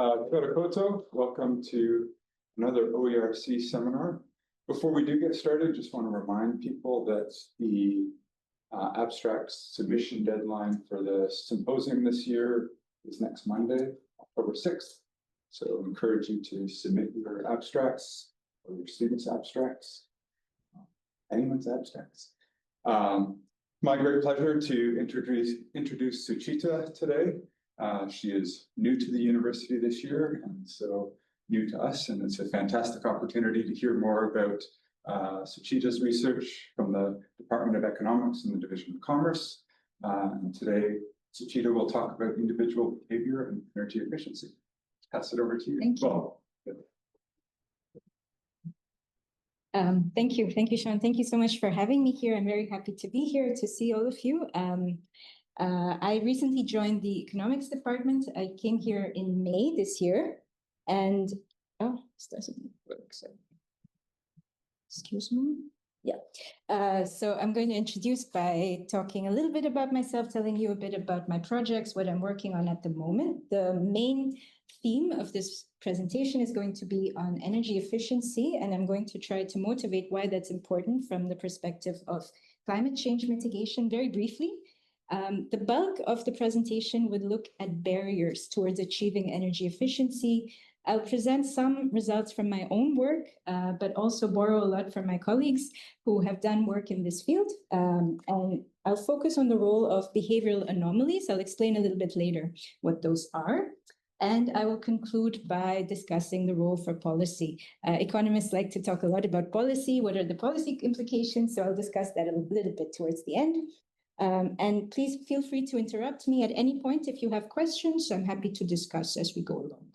Kia ora koutou. Welcome to another OERC seminar. Before we do get started, just want to remind people that the abstract submission deadline for the symposium this year is next Monday, October 6th. So I encourage you to submit your abstracts or your students' abstracts, anyone's abstracts. My great pleasure to introduce Suchita today. She is new to the university this year, and so new to us, and it's a fantastic opportunity to hear more about Suchita's research from the Department of Economics and the Division of Commerce. And today, Suchita will talk about individual behavior and energy efficiency. Pass it over to you. Thank you. Well, Thank you, Sean. Thank you so much for having me here. I'm very happy to be here to see all of you. I recently joined the economics department. I came here in May this year, and this doesn't work. So, excuse me. Yeah. So I'm going to introduce by talking a little bit about myself, telling you a bit about my projects, what I'm working on at the moment. The main theme of this presentation is going to be on energy efficiency, and I'm going to try to motivate why that's important from the perspective of climate change mitigation very briefly. The bulk of the presentation would look at barriers towards achieving energy efficiency. I'll present some results from my own work, but also borrow a lot from my colleagues who have done work in this field. And I'll focus on the role of behavioral anomalies. I'll explain a little bit later what those are. And I will conclude by discussing the role for policy. Economists like to talk a lot about policy. What are the policy implications? So I'll discuss that a little bit towards the end. And please feel free to interrupt me at any point if you have questions. I'm happy to discuss as we go along.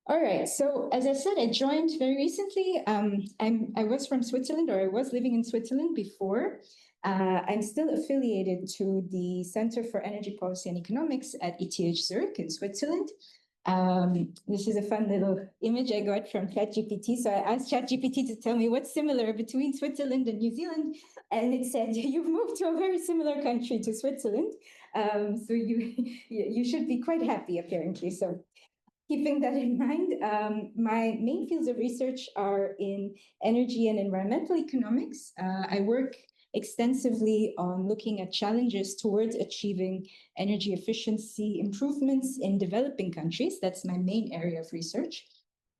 All right, so as I said, I joined very recently. I was from Switzerland, or I was living in Switzerland before. I'm still affiliated to the Center for Energy Policy and Economics at ETH Zurich in Switzerland. This is a fun little image I got from ChatGPT. So I asked ChatGPT to tell me what's similar between Switzerland and New Zealand. And it said, you've moved to a very similar country to Switzerland. So you should be quite happy, apparently. So keeping that in mind, my main fields of research are in energy and environmental economics. I work extensively on looking at challenges towards achieving energy efficiency improvements in developing countries. That's my main area of research.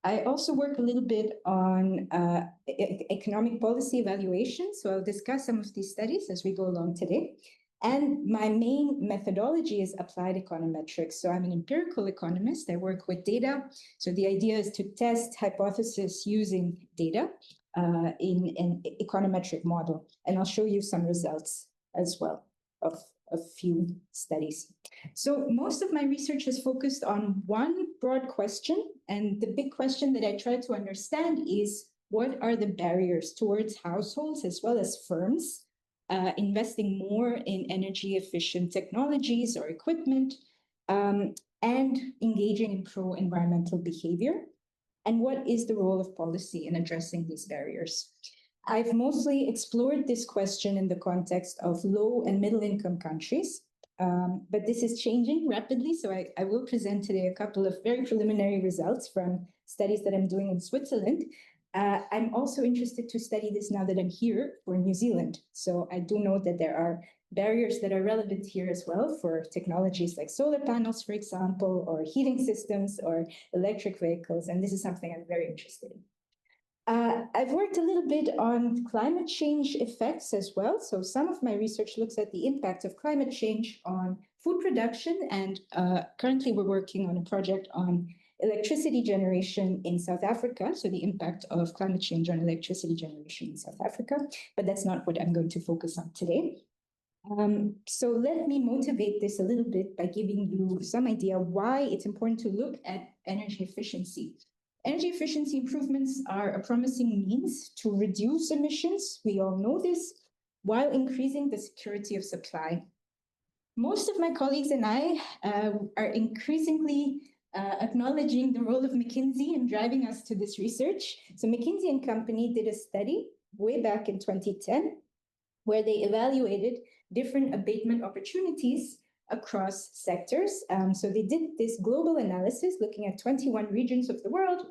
I also work a little bit on economic policy evaluation. So I'll discuss some of these studies as we go along today. And my main methodology is applied econometrics. So I'm an empirical economist. I work with data. So the idea is to test hypotheses using data in an econometric model. And I'll show you some results as well of a few studies. So most of my research is focused on one broad question. And the big question that I try to understand is, what are the barriers towards households as well as firms investing more in energy efficient technologies or equipment and engaging in pro-environmental behavior? And what is the role of policy in addressing these barriers? I've mostly explored this question in the context of low and middle income countries, but this is changing rapidly. So I will present today a couple of very preliminary results from studies that I'm doing in Switzerland. I'm also interested to study this now that I'm here for New Zealand. So I do know that there are barriers that are relevant here as well for technologies like solar panels, for example, or heating systems or electric vehicles. And this is something I'm very interested in. I've worked a little bit on climate change effects as well. So some of my research looks at the impact of climate change on food production. And currently we're working on a project on electricity generation in South Africa, so the impact of climate change on electricity generation in South Africa, but that's not what I'm going to focus on today. So let me motivate this a little bit by giving you some idea why it's important to look at energy efficiency. Energy efficiency improvements are a promising means to reduce emissions, we all know this, while increasing the security of supply. Most of my colleagues and I are increasingly acknowledging the role of McKinsey in driving us to this research. So McKinsey and Company did a study way back in 2010, where they evaluated different abatement opportunities across sectors. So they did this global analysis looking at 21 regions of the world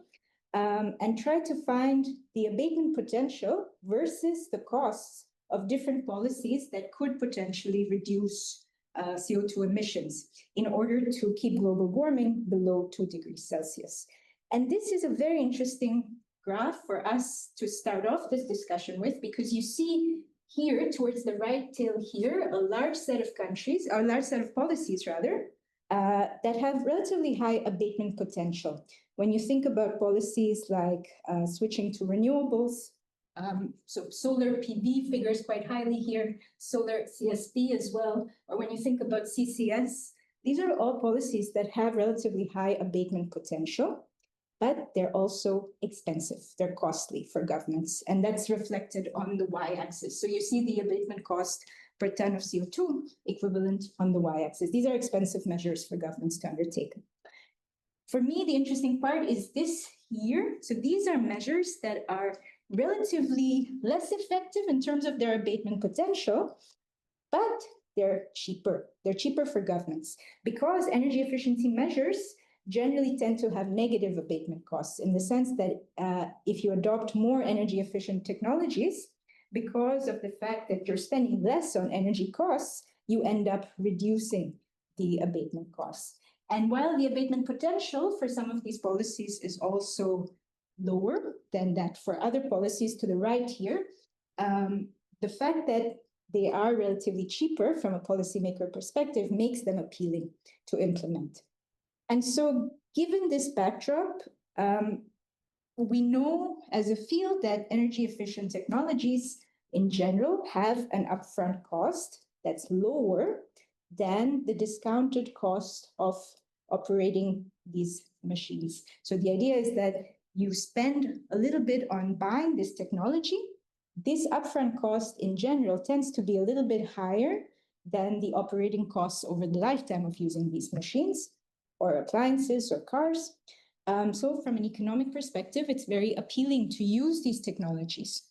and tried to find the abatement potential versus the costs of different policies that could potentially reduce CO2 emissions in order to keep global warming below 2 degrees Celsius. And this is a very interesting graph for us to start off this discussion with, because you see here towards the right tail here, a large set of countries, or a large set of policies rather, that have relatively high abatement potential. When you think about policies like switching to renewables, so solar PV figures quite highly here, solar CSP as well, or when you think about CCS, these are all policies that have relatively high abatement potential, but they're also expensive. They're costly for governments, and that's reflected on the y-axis. So you see the abatement cost per ton of CO2 equivalent on the y-axis. These are expensive measures for governments to undertake. For me, the interesting part is this here. So these are measures that are relatively less effective in terms of their abatement potential, but they're cheaper. They're cheaper for governments because energy efficiency measures generally tend to have negative abatement costs, in the sense that if you adopt more energy efficient technologies, because of the fact that you're spending less on energy costs, you end up reducing the abatement costs. And while the abatement potential for some of these policies is also lower than that for other policies to the right here, the fact that they are relatively cheaper from a policymaker perspective makes them appealing to implement. And so given this backdrop, we know as a field that energy efficient technologies in general have an upfront cost that's lower than the discounted cost of operating these machines. So the idea is that you spend a little bit on buying this technology. This upfront cost in general tends to be a little bit higher than the operating costs over the lifetime of using these machines or appliances or cars. So from an economic perspective, it's very appealing to use these technologies.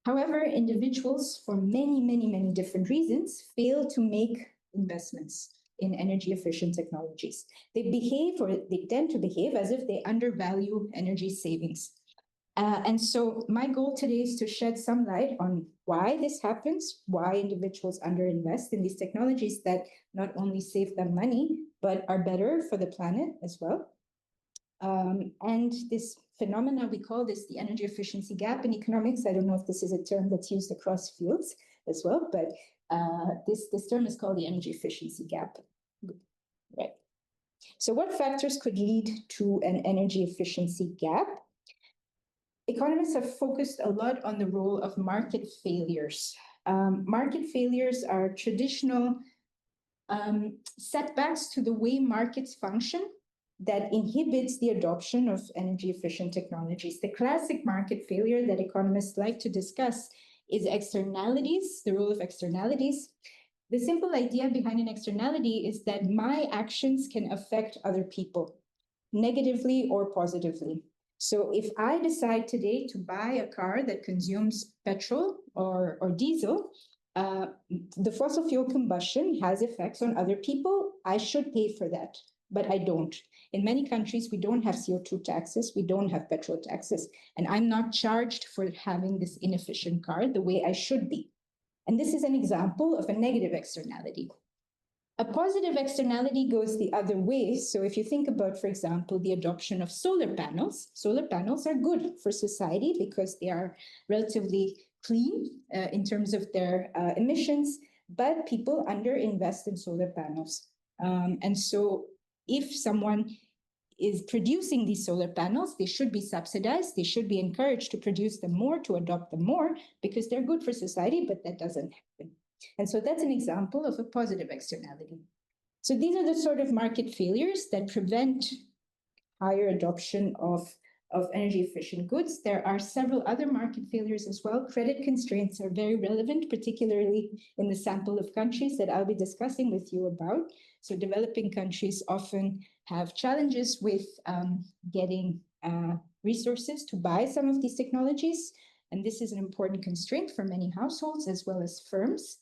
However, individuals, for many, many, many different reasons, fail to make investments in energy efficient technologies. They tend to behave as if they undervalue energy savings. And so my goal today is to shed some light on why this happens, why individuals underinvest in these technologies that not only save them money, but are better for the planet as well. And this phenomena, we call this the energy efficiency gap in economics. I don't know if this is a term that's used across fields as well, but this term is called the energy efficiency gap. Right. So what factors could lead to an energy efficiency gap? Economists have focused a lot on the role of market failures. Market failures are traditional setbacks to the way markets function that inhibits the adoption of energy efficient technologies. The classic market failure that economists like to discuss is externalities, the role of externalities. The simple idea behind an externality is that my actions can affect other people negatively or positively. So if I decide today to buy a car that consumes petrol or diesel, the fossil fuel combustion has effects on other people. I should pay for that, but I don't. In many countries, we don't have CO2 taxes, we don't have petrol taxes, and I'm not charged for having this inefficient car the way I should be. And this is an example of a negative externality. A positive externality goes the other way. So if you think about, for example, the adoption of solar panels are good for society because they are relatively clean in terms of their emissions, but people underinvest in solar panels. And so if someone is producing these solar panels, they should be subsidized, they should be encouraged to produce them more, to adopt them more, because they're good for society, but that doesn't happen. And so that's an example of a positive externality. So these are the sort of market failures that prevent higher adoption of energy efficient goods. There are several other market failures as well. Credit constraints are very relevant, particularly in the sample of countries that I'll be discussing with you about. So developing countries often have challenges with getting resources to buy some of these technologies. And this is an important constraint for many households as well as firms.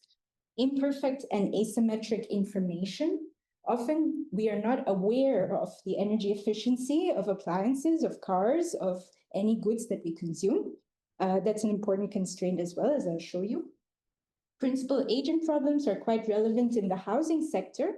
imperfect and asymmetric information. Often we are not aware of the energy efficiency of appliances, of cars, of any goods that we consume. That's an important constraint as well, as I'll show you. Principal agent problems are quite relevant in the housing sector.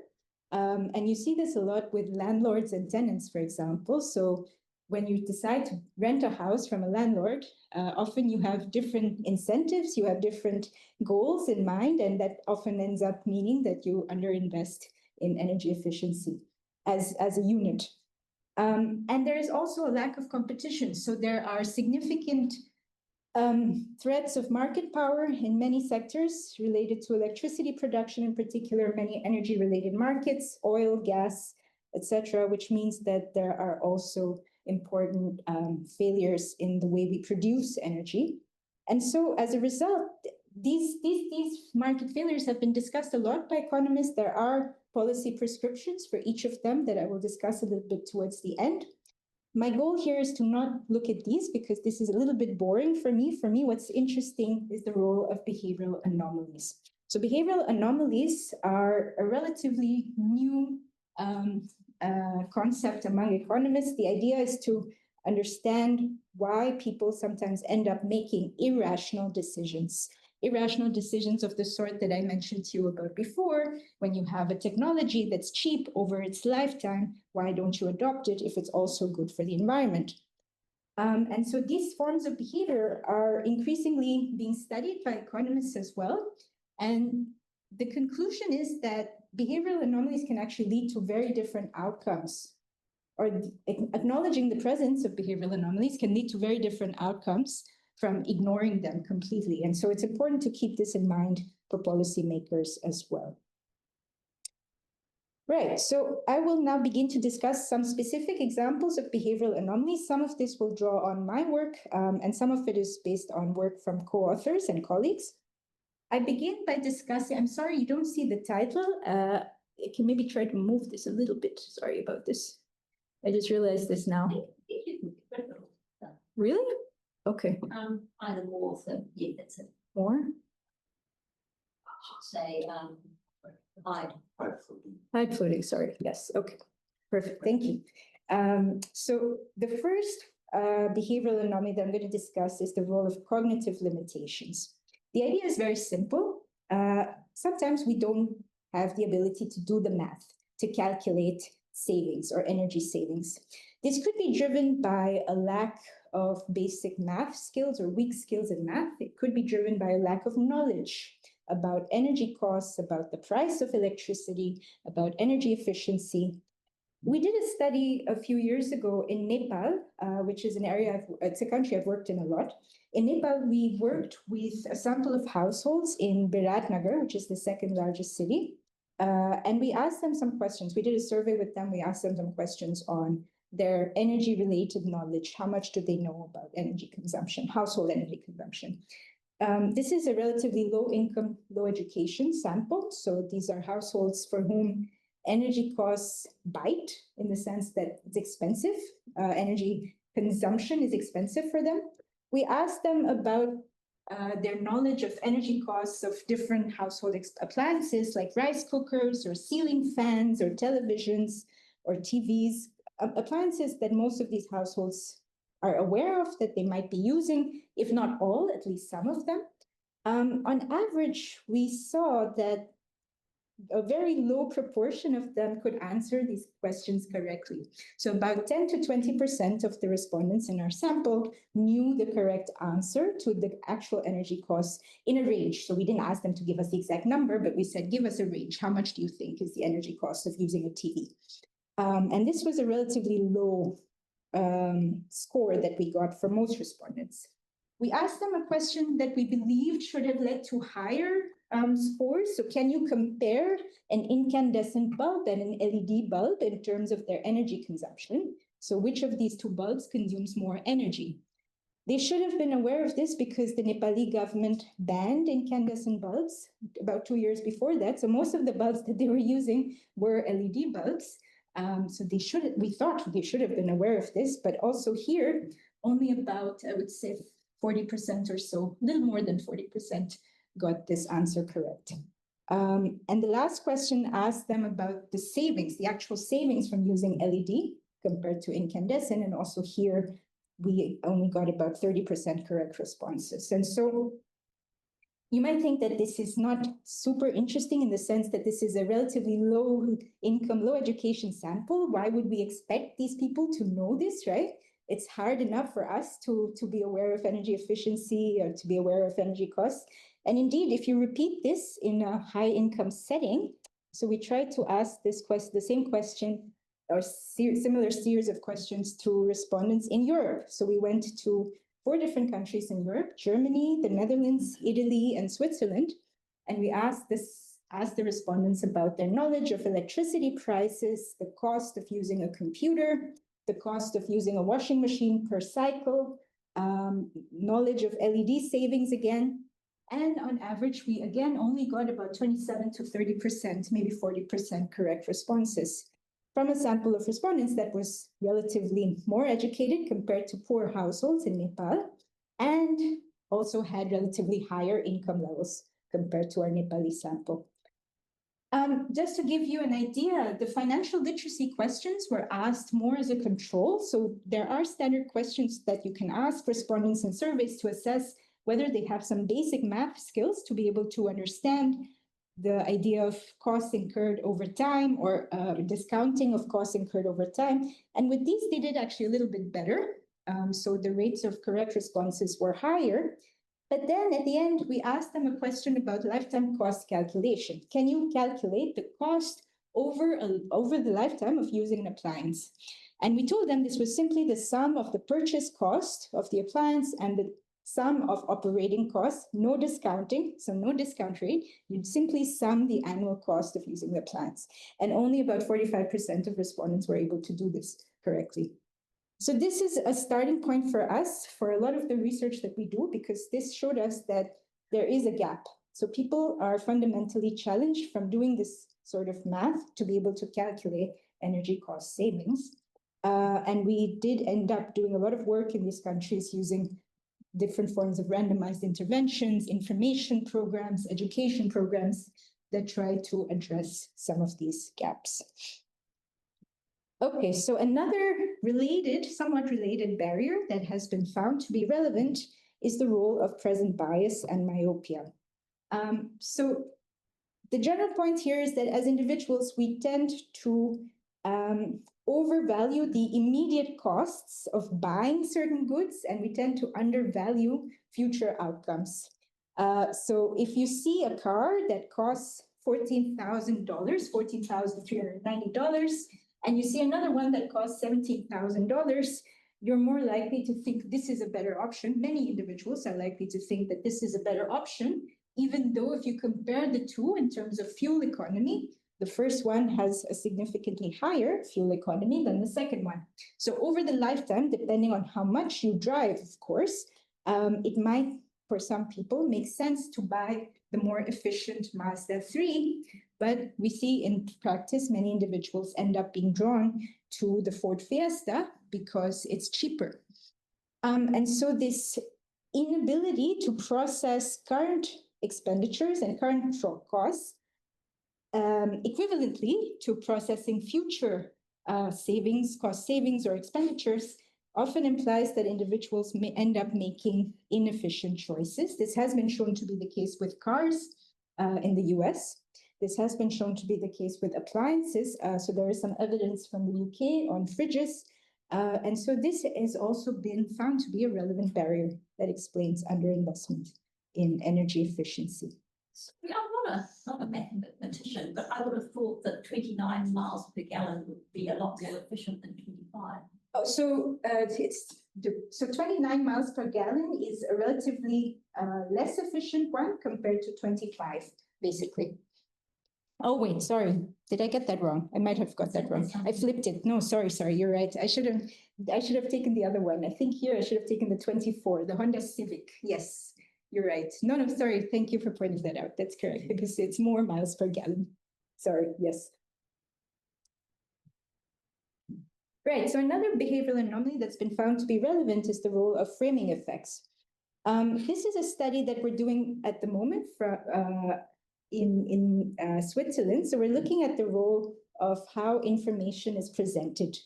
And you see this a lot with landlords and tenants, for example. So when you decide to rent a house from a landlord, often you have different incentives, you have different goals in mind, and that often ends up meaning that you underinvest in energy efficiency as a unit. And there is also a lack of competition. So there are significant threats of market power in many sectors related to electricity production, in particular, many energy-related markets, oil, gas, etc., which means that there are also important failures in the way we produce energy. And so as a result, these market failures have been discussed a lot by economists. There are policy prescriptions for each of them that I will discuss a little bit towards the end. My goal here is to not look at these because this is a little bit boring for me. For me, what's interesting is the role of behavioral anomalies. So behavioral anomalies are a relatively new concept among economists. The idea is to understand why people sometimes end up making irrational decisions of the sort that I mentioned to you about before. When you have a technology that's cheap over its lifetime, why don't you adopt it if it's also good for the environment? And so these forms of behavior are increasingly being studied by economists as well. And the conclusion is that behavioral anomalies can actually lead to very different outcomes, or acknowledging the presence of behavioral anomalies can lead to very different outcomes from ignoring them completely. And so it's important to keep this in mind for policymakers as well. Right, so I will now begin to discuss some specific examples of behavioral anomalies. Some of this will draw on my work, and some of it is based on work from co-authors and colleagues. I begin by discussing, I'm sorry, you don't see the title. I can maybe try to move this a little bit. Sorry about this. I just realized this now. Really? Okay. Either more, so yeah, that's it. More? I should say hide. Hide floating, sorry. Yes, okay. Perfect, thank you. So the first behavioral anomaly that I'm going to discuss is the role of cognitive limitations. The idea is very simple. Sometimes we don't have the ability to do the math, to calculate savings or energy savings. This could be driven by a lack of basic math skills or weak skills in math. It could be driven by a lack of knowledge about energy costs, about the price of electricity, about energy efficiency. We did a study a few years ago in Nepal, which is an area, it's a country I've worked in a lot. In Nepal, we worked with a sample of households in Biratnagar, which is the second largest city. And we asked them some questions. We did a survey with them. We asked them some questions on their energy-related knowledge. How much do they know about energy consumption, household energy consumption? This is a relatively low-income, low-education sample. So these are households for whom energy costs bite in the sense that it's expensive. Energy consumption is expensive for them. We asked them about their knowledge of energy costs of different household appliances like rice cookers or ceiling fans or televisions or TVs, appliances that most of these households are aware of, that they might be using, if not all, at least some of them. On average, we saw that a very low proportion of them could answer these questions correctly. So about 10 to 20% of the respondents in our sample knew the correct answer to the actual energy costs in a range. So we didn't ask them to give us the exact number, but we said, give us a range. How much do you think is the energy cost of using a TV? And this was a relatively low score that we got for most respondents. We asked them a question that we believed should have led to higher scores. So can you compare an incandescent bulb and an LED bulb in terms of their energy consumption? So which of these two bulbs consumes more energy? They should have been aware of this because the Nepali government banned incandescent bulbs about 2 years before that. So most of the bulbs that they were using were LED bulbs. So we thought they should have been aware of this, but also here, only about, I would say, 40% or so, a little more than 40% got this answer correct. And the last question asked them about the savings, the actual savings from using LED compared to incandescent. And also here, we only got about 30% correct responses. And so you might think that this is not super interesting in the sense that this is a relatively low income, low education sample. Why would we expect these people to know this, right? It's hard enough for us to be aware of energy efficiency or to be aware of energy costs. And indeed, if you repeat this in a high income setting, so we tried to ask this question, the same question or similar series of questions to respondents in Europe. So we went to 4 different countries in Europe: Germany, the Netherlands, Italy, and Switzerland. And we asked the respondents about their knowledge of electricity prices, the cost of using a computer, the cost of using a washing machine per cycle, knowledge of LED savings again. And on average, we again only got about 27 to 30%, maybe 40% correct responses from a sample of respondents that was relatively more educated compared to poor households in Nepal, and also had relatively higher income levels compared to our Nepali sample. Just to give you an idea, the financial literacy questions were asked more as a control. So there are standard questions that you can ask respondents in surveys to assess whether they have some basic math skills to be able to understand the idea of costs incurred over time or discounting of costs incurred over time. And with these, they did actually a little bit better. So the rates of correct responses were higher. But then at the end, we asked them a question about lifetime cost calculation. Can you calculate the cost over the lifetime of using an appliance? And we told them this was simply the sum of the purchase cost of the appliance and the sum of operating costs, no discounting, so no discount rate. You'd simply sum the annual cost of using the appliance. And only about 45% of respondents were able to do this correctly. So this is a starting point for us for a lot of the research that we do, because this showed us that there is a gap. So people are fundamentally challenged from doing this sort of math to be able to calculate energy cost savings. And we did end up doing a lot of work in these countries using different forms of randomized interventions, information programs, education programs that try to address some of these gaps. Okay, so another somewhat related barrier that has been found to be relevant is the role of present bias and myopia. So the general point here is that as individuals, we tend to overvalue the immediate costs of buying certain goods, and we tend to undervalue future outcomes. So if you see a car that costs $14,000, $14,390, and you see another one that costs $17,000, you're more likely to think this is a better option. Many individuals are likely to think that this is a better option, even though if you compare the two in terms of fuel economy, the first one has a significantly higher fuel economy than the second one. So over the lifetime, depending on how much you drive, of course, it might, for some people, make sense to buy the more efficient Mazda 3, but we see in practice, many individuals end up being drawn to the Ford Fiesta because it's cheaper. And so this inability to process current expenditures and current costs equivalently to processing future cost savings or expenditures often implies that individuals may end up making inefficient choices. This has been shown to be the case with cars in the US. This has been shown to be the case with appliances. So there is some evidence from the UK on fridges. And so this has also been found to be a relevant barrier that explains underinvestment in energy efficiency. I'm not a mathematician, but I would have thought that 29 miles per gallon would be a lot more efficient than 25. Oh, so 29 miles per gallon is a relatively less efficient one compared to 25, basically. Oh, wait, sorry. Did I get that wrong? I might have got that wrong. I flipped it. No, sorry, you're right. I should have taken the other one. I think here I should have taken the 24, the Honda Civic. Yes, you're right. No, sorry. Thank you for pointing that out. That's correct, because it's more miles per gallon. Sorry, yes. Right, so another behavioral anomaly that's been found to be relevant is the role of framing effects. This is a study that we're doing at the moment in Switzerland. So we're looking at the role of how information is presented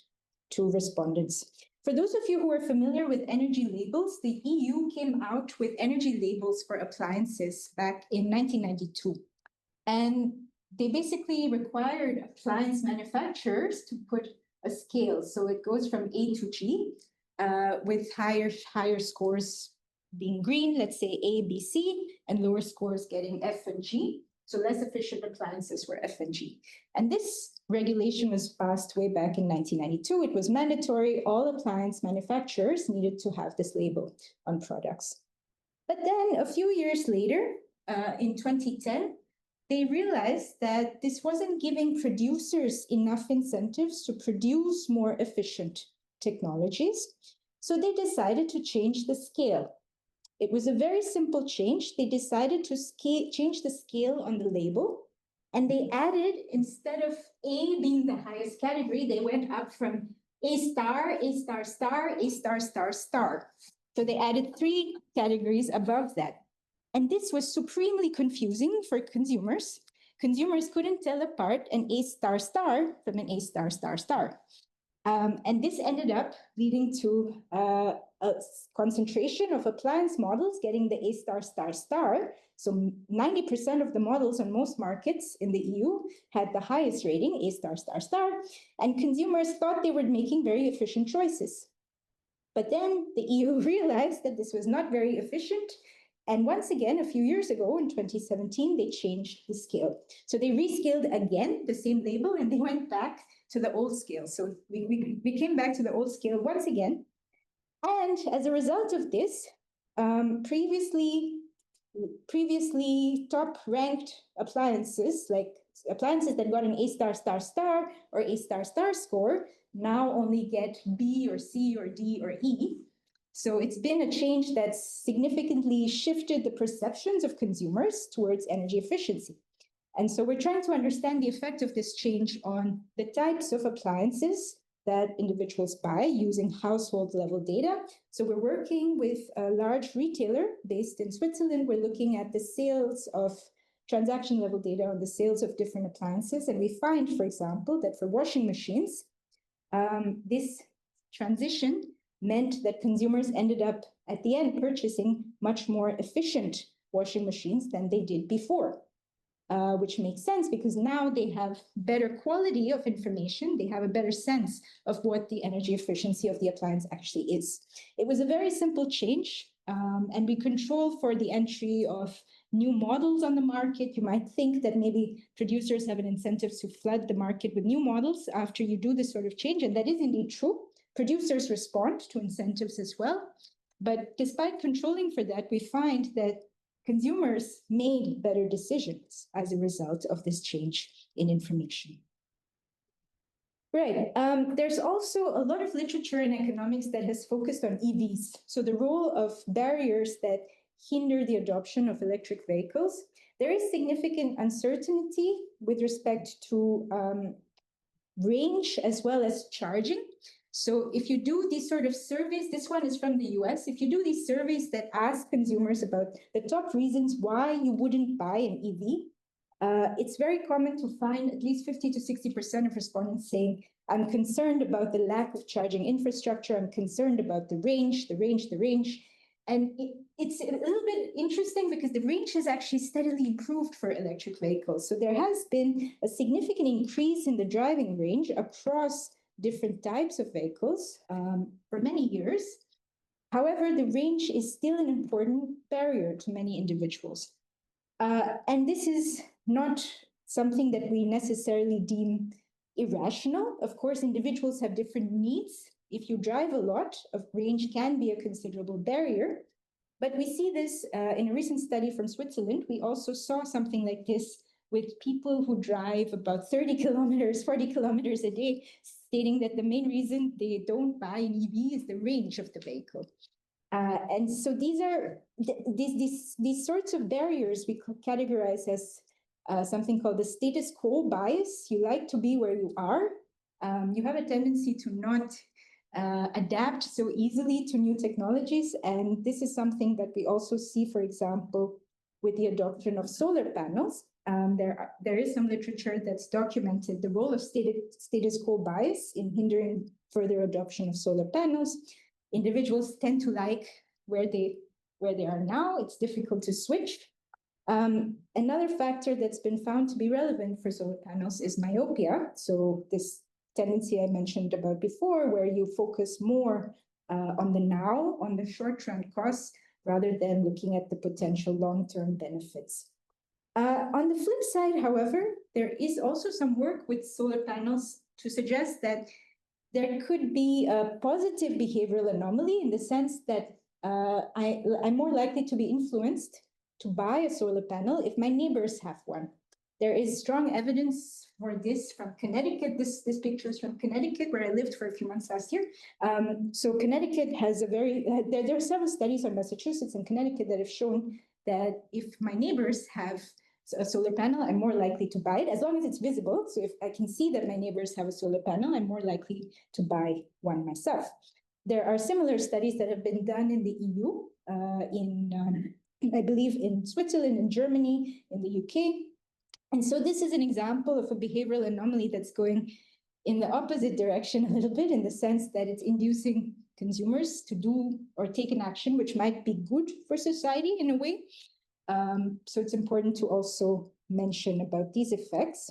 to respondents. For those of you who are familiar with energy labels, the EU came out with energy labels for appliances back in 1992. And they basically required appliance manufacturers to put a scale. So it goes from A to G, with higher scores being green, let's say A, B, C, and lower scores getting F and G. So less efficient appliances were F and G. And this regulation was passed way back in 1992. It was mandatory. All appliance manufacturers needed to have this label on products. But then a few years later, in 2010, they realized that this wasn't giving producers enough incentives to produce more efficient technologies. So they decided to change the scale. It was a very simple change. They decided to change the scale on the label, and they added, instead of A being the highest category, they went up from A star, A star star, A star star star. So they added 3 categories above that. And this was supremely confusing for consumers. Consumers couldn't tell apart an A star star from an A star star star. And this ended up leading to a concentration of appliance models getting the A star star star. So 90% of the models on most markets in the EU had the highest rating, A star star star, and consumers thought they were making very efficient choices. But then the EU realized that this was not very efficient. And once again, a few years ago, in 2017, they changed the scale. So they rescaled again the same label, and they went back to the old scale. So we came back to the old scale once again. And as a result of this, previously top-ranked appliances, like appliances that got an A star star star or A star star score, now only get B or C or D or E. So it's been a change that's significantly shifted the perceptions of consumers towards energy efficiency. And so we're trying to understand the effect of this change on the types of appliances that individuals buy using household level data. So we're working with a large retailer based in Switzerland. We're looking at the sales of transaction level data on the sales of different appliances. And we find, for example, that for washing machines, this transition meant that consumers ended up at the end purchasing much more efficient washing machines than they did before, which makes sense because now they have better quality of information. They have a better sense of what the energy efficiency of the appliance actually is. It was a very simple change, and we control for the entry of new models on the market. You might think that maybe producers have an incentive to flood the market with new models after you do this sort of change, and that is indeed true. Producers respond to incentives as well. But despite controlling for that, we find that consumers made better decisions as a result of this change in information. Right. There's also a lot of literature in economics that has focused on EVs. So the role of barriers that hinder the adoption of electric vehicles. There is significant uncertainty with respect to range as well as charging. So if you do these sort of surveys, this one is from the US, if you do these surveys that ask consumers about the top reasons why you wouldn't buy an EV, it's very common to find at least 50 to 60% of respondents saying, I'm concerned about the lack of charging infrastructure, I'm concerned about the range. And it's a little bit interesting because the range has actually steadily improved for electric vehicles. So there has been a significant increase in the driving range across different types of vehicles for many years. However, the range is still an important barrier to many individuals. And this is not something that we necessarily deem irrational. Of course, individuals have different needs. If you drive a lot, range can be a considerable barrier. But we see this in a recent study from Switzerland. We also saw something like this with people who drive about 30 kilometers, 40 kilometers a day, stating that the main reason they don't buy an EV is the range of the vehicle. And so these are these sorts of barriers we categorize as something called the status quo bias. You like to be where you are. You have a tendency to not adapt so easily to new technologies. And this is something that we also see, for example, with the adoption of solar panels. There is some literature that's documented the role of status quo bias in hindering further adoption of solar panels. Individuals tend to like where they are now. It's difficult to switch. Another factor that's been found to be relevant for solar panels is myopia. So this tendency I mentioned about before, where you focus more on the now, on the short-term costs, rather than looking at the potential long-term benefits. On the flip side, however, there is also some work with solar panels to suggest that there could be a positive behavioral anomaly in the sense that I'm more likely to be influenced to buy a solar panel if my neighbors have one. There is strong evidence for this from Connecticut. This picture is from Connecticut, where I lived for a few months last year. So Connecticut has there are several studies on Massachusetts and Connecticut that have shown that if my neighbors have a solar panel, I'm more likely to buy it, as long as it's visible. So if I can see that my neighbors have a solar panel, I'm more likely to buy one myself. There are similar studies that have been done in the EU, I believe in Switzerland, in Germany, in the UK. And so this is an example of a behavioral anomaly that's going in the opposite direction a little bit, in the sense that it's inducing consumers to do or take an action which might be good for society in a way. So it's important to also mention about these effects.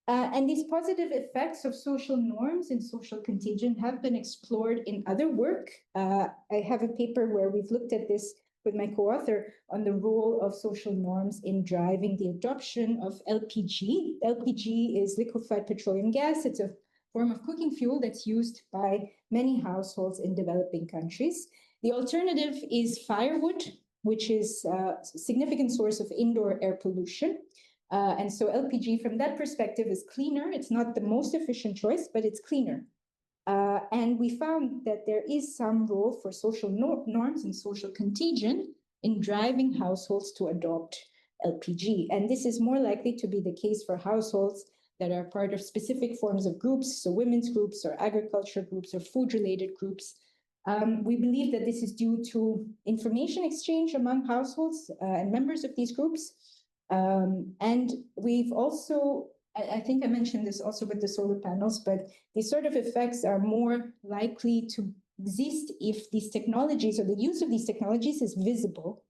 And these positive effects of social norms and social contagion have been explored in other work. I have a paper where we've looked at this with my co-author on the role of social norms in driving the adoption of LPG. LPG is liquefied petroleum gas. It's a form of cooking fuel that's used by many households in developing countries. The alternative is firewood, which is a significant source of indoor air pollution. And so LPG from that perspective is cleaner. It's not the most efficient choice, but it's cleaner. And we found that there is some role for social norms and social contagion in driving households to adopt LPG. And this is more likely to be the case for households that are part of specific forms of groups, so women's groups or agriculture groups or food-related groups. We believe that this is due to information exchange among households and members of these groups. And we've also, I think I mentioned this also with the solar panels, but these sort of effects are more likely to exist if these technologies or the use of these technologies is visible.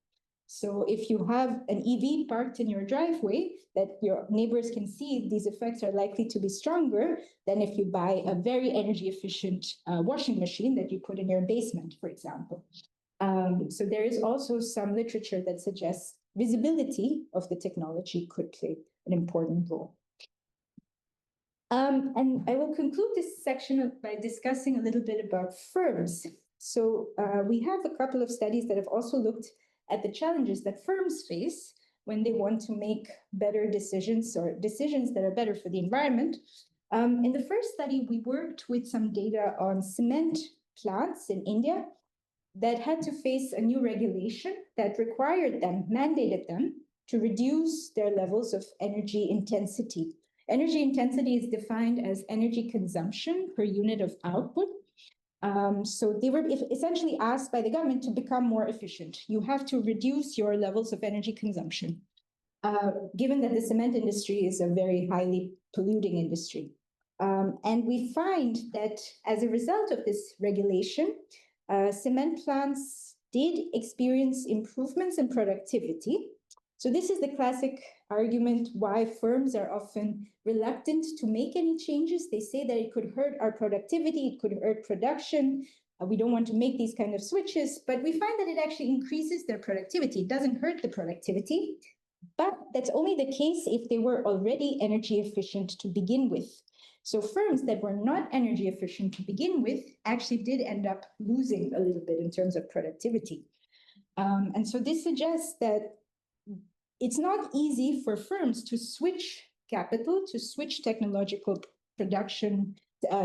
So if you have an EV parked in your driveway that your neighbors can see, these effects are likely to be stronger than if you buy a very energy efficient washing machine that you put in your basement, for example. So there is also some literature that suggests visibility of the technology could play an important role. And I will conclude this section by discussing a little bit about firms. So we have a couple of studies that have also looked at the challenges that firms face when they want to make better decisions or decisions that are better for the environment. In the first study, we worked with some data on cement plants in India that had to face a new regulation that required them, mandated them to reduce their levels of energy intensity. Energy intensity is defined as energy consumption per unit of output. So they were essentially asked by the government to become more efficient. You have to reduce your levels of energy consumption, given that the cement industry is a very highly polluting industry. And we find that as a result of this regulation, cement plants did experience improvements in productivity. So this is the classic argument why firms are often reluctant to make any changes. They say that it could hurt our productivity, it could hurt production. We don't want to make these kind of switches, but we find that it actually increases their productivity. It doesn't hurt the productivity, but that's only the case if they were already energy efficient to begin with. So firms that were not energy efficient to begin with actually did end up losing a little bit in terms of productivity. And so this suggests that it's not easy for firms to switch capital, to switch technological production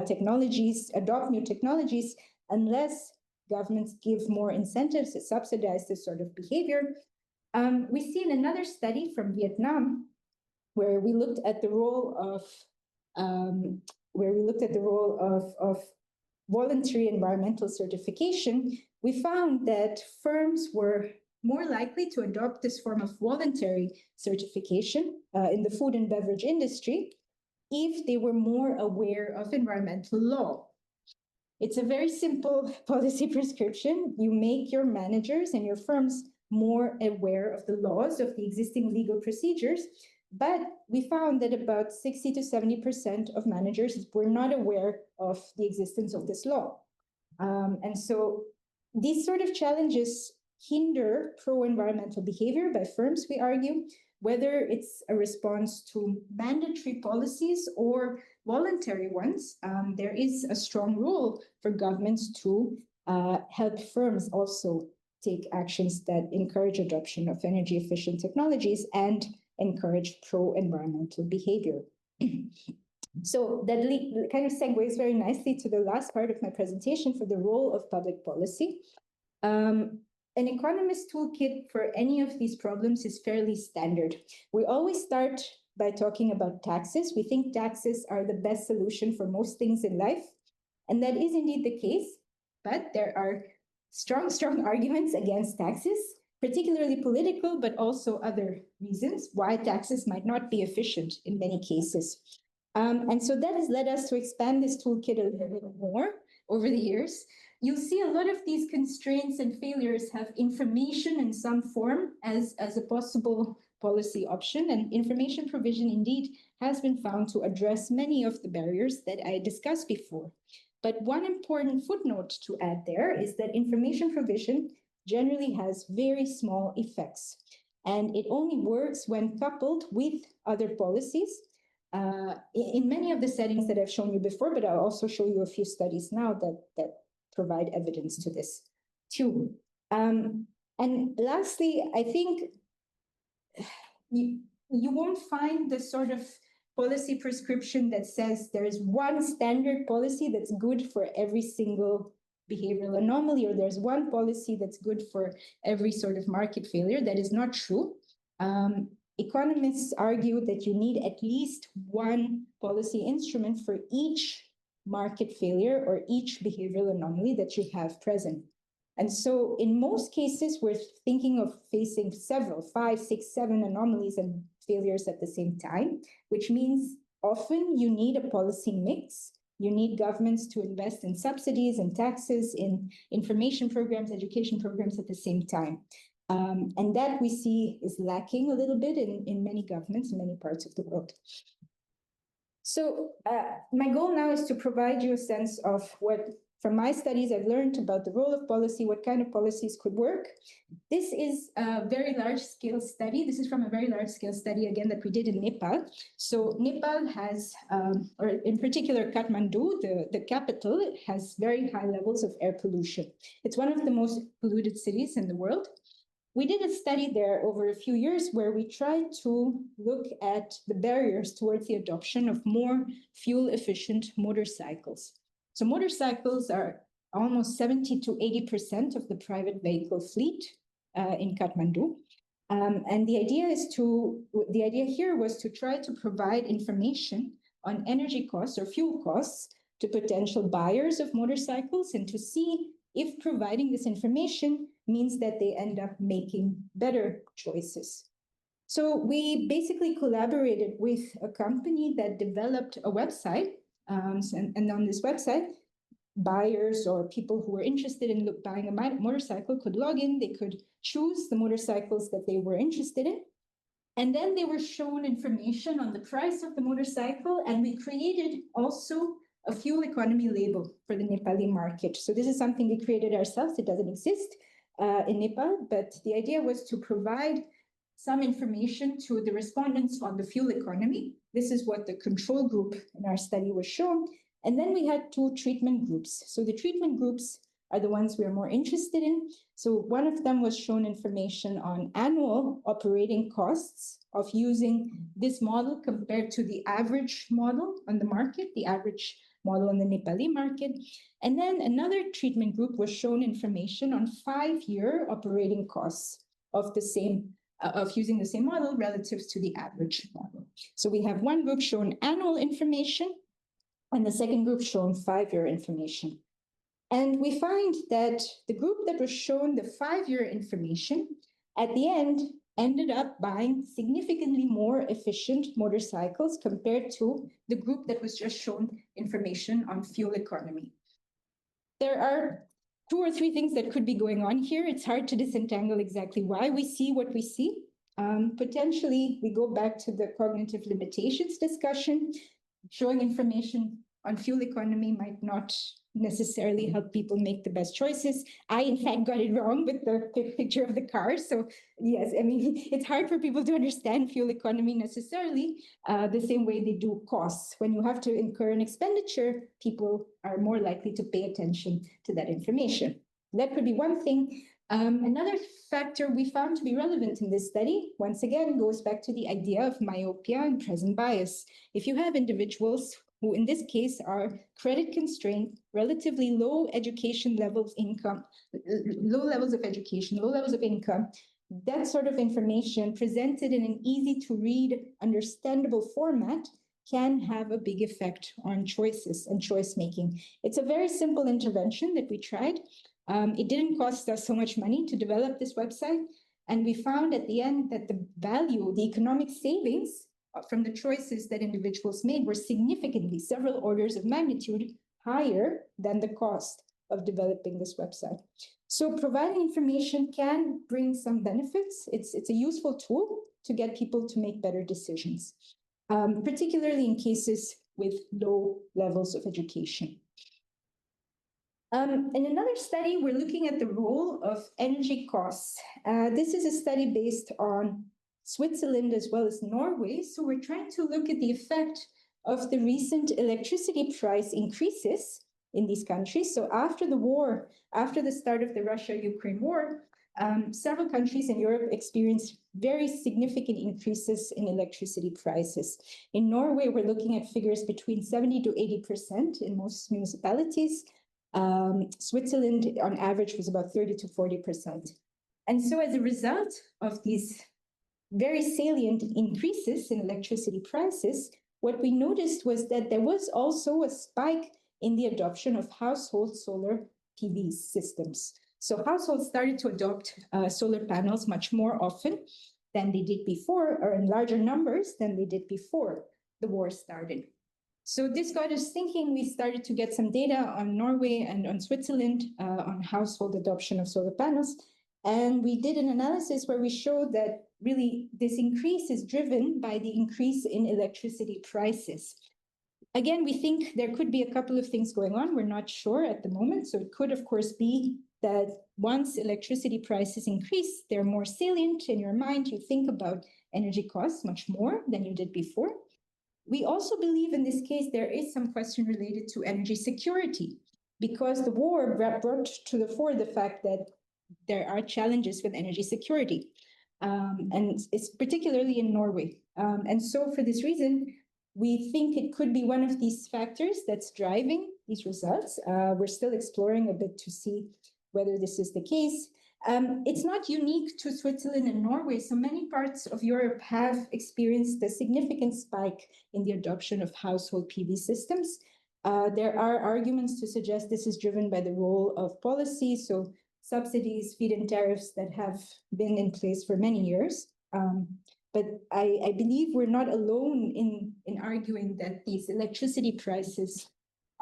technologies, adopt new technologies, unless governments give more incentives to subsidize this sort of behavior. We see in another study from Vietnam, where we looked at the role of voluntary environmental certification, we found that firms were more likely to adopt this form of voluntary certification in the food and beverage industry if they were more aware of environmental law. It's a very simple policy prescription. You make your managers and your firms more aware of the laws, of the existing legal procedures. But we found that about 60 to 70% of managers were not aware of the existence of this law. And so these sort of challenges hinder pro-environmental behavior by firms, we argue, whether it's a response to mandatory policies or voluntary ones. There is a strong role for governments to help firms also take actions that encourage adoption of energy efficient technologies and encourage pro-environmental behavior. So that kind of segues very nicely to the last part of my presentation for the role of public policy. An economist toolkit for any of these problems is fairly standard. We always start by talking about taxes. We think taxes are the best solution for most things in life. And that is indeed the case, but there are strong arguments against taxes, particularly political, but also other reasons why taxes might not be efficient in many cases. And so that has led us to expand this toolkit a little bit more over the years. You'll see a lot of these constraints and failures have information in some form as a possible policy option, and information provision indeed has been found to address many of the barriers that I discussed before. But one important footnote to add there is that information provision generally has very small effects, and it only works when coupled with other policies. In many of the settings that I've shown you before, but I'll also show you a few studies now that provide evidence to this too. And lastly, I think you won't find the sort of policy prescription that says there is one standard policy that's good for every single behavioral anomaly, or there's one policy that's good for every sort of market failure. That is not true. Economists argue that you need at least one policy instrument for each market failure or each behavioral anomaly that you have present. And so in most cases, we're thinking of facing several, 5, 6, 7 anomalies and failures at the same time, which means often you need a policy mix. You need governments to invest in subsidies and taxes, in information programs, education programs at the same time. And that we see is lacking a little bit in many governments in many parts of the world. So my goal now is to provide you a sense of what, from my studies, I've learned about the role of policy, what kind of policies could work. This is a very large-scale study. This is from a very large-scale study, again, that we did in Nepal. So Nepal has, or in particular Kathmandu, the capital, it has very high levels of air pollution. It's one of the most polluted cities in the world. We did a study there over a few years where we tried to look at the barriers towards the adoption of more fuel-efficient motorcycles. So motorcycles are almost 70 to 80% of the private vehicle fleet in Kathmandu. And the idea here was to try to provide information on energy costs or fuel costs to potential buyers of motorcycles and to see if providing this information means that they end up making better choices. So we basically collaborated with a company that developed a website. And on this website, buyers or people who were interested in buying a motorcycle could log in. They could choose the motorcycles that they were interested in. And then they were shown information on the price of the motorcycle. And we created also a fuel economy label for the Nepali market. So this is something we created ourselves. It doesn't exist in Nepal, but the idea was to provide some information to the respondents on the fuel economy. This is what the control group in our study was shown. And then we had 2 treatment groups. So the treatment groups are the ones we are more interested in. So one of them was shown information on annual operating costs of using this model compared to the average model on the market, the average model in the Nepali market. And then another treatment group was shown information on 5-year operating costs of the same, of using the same model relative to the average model. So we have one group shown annual information and the second group shown 5-year information. And we find that the group that was shown the 5-year information at the end ended up buying significantly more efficient motorcycles compared to the group that was just shown information on fuel economy. There are 2 or 3 things that could be going on here. It's hard to disentangle exactly why we see what we see. Potentially, we go back to the cognitive limitations discussion. Showing information on fuel economy might not necessarily help people make the best choices. I, in fact, got it wrong with the picture of the car. So yes, I mean, it's hard for people to understand fuel economy necessarily the same way they do costs. When you have to incur an expenditure, people are more likely to pay attention to that information. That could be one thing. Another factor we found to be relevant in this study, once again, goes back to the idea of myopia and present bias. If you have individuals who in this case are credit constrained, relatively low education levels income, low levels of education, low levels of income, that sort of information presented in an easy to read, understandable format can have a big effect on choices and choice making. It's a very simple intervention that we tried. It didn't cost us so much money to develop this website. And we found at the end that the value, the economic savings from the choices that individuals made were significantly, several orders of magnitude higher than the cost of developing this website. So providing information can bring some benefits. It's a useful tool to get people to make better decisions, particularly in cases with low levels of education. In another study, we're looking at the role of energy costs. This is a study based on Switzerland as well as Norway. So we're trying to look at the effect of the recent electricity price increases in these countries. So after the war, after the start of the Russia-Ukraine war, several countries in Europe experienced very significant increases in electricity prices. In Norway, we're looking at figures between 70 to 80% in most municipalities. Switzerland, on average, was about 30 to 40%. And so as a result of these very salient increases in electricity prices, what we noticed was that there was also a spike in the adoption of household solar PV systems. So households started to adopt solar panels much more often than they did before, or in larger numbers than they did before the war started. So this got us thinking. We started to get some data on Norway and on Switzerland on household adoption of solar panels. And we did an analysis where we showed that really this increase is driven by the increase in electricity prices. Again, we think there could be a couple of things going on. We're not sure at the moment. So it could, of course, be that once electricity prices increase, they're more salient in your mind. You think about energy costs much more than you did before. We also believe in this case, there is some question related to energy security, because the war brought to the fore the fact that there are challenges with energy security, and it's particularly in Norway. And so for this reason, we think it could be one of these factors that's driving these results. We're still exploring a bit to see whether this is the case. It's not unique to Switzerland and Norway. So many parts of Europe have experienced a significant spike in the adoption of household PV systems. There are arguments to suggest this is driven by the role of policy, so subsidies, feed-in tariffs that have been in place for many years. But I believe we're not alone in arguing that these electricity prices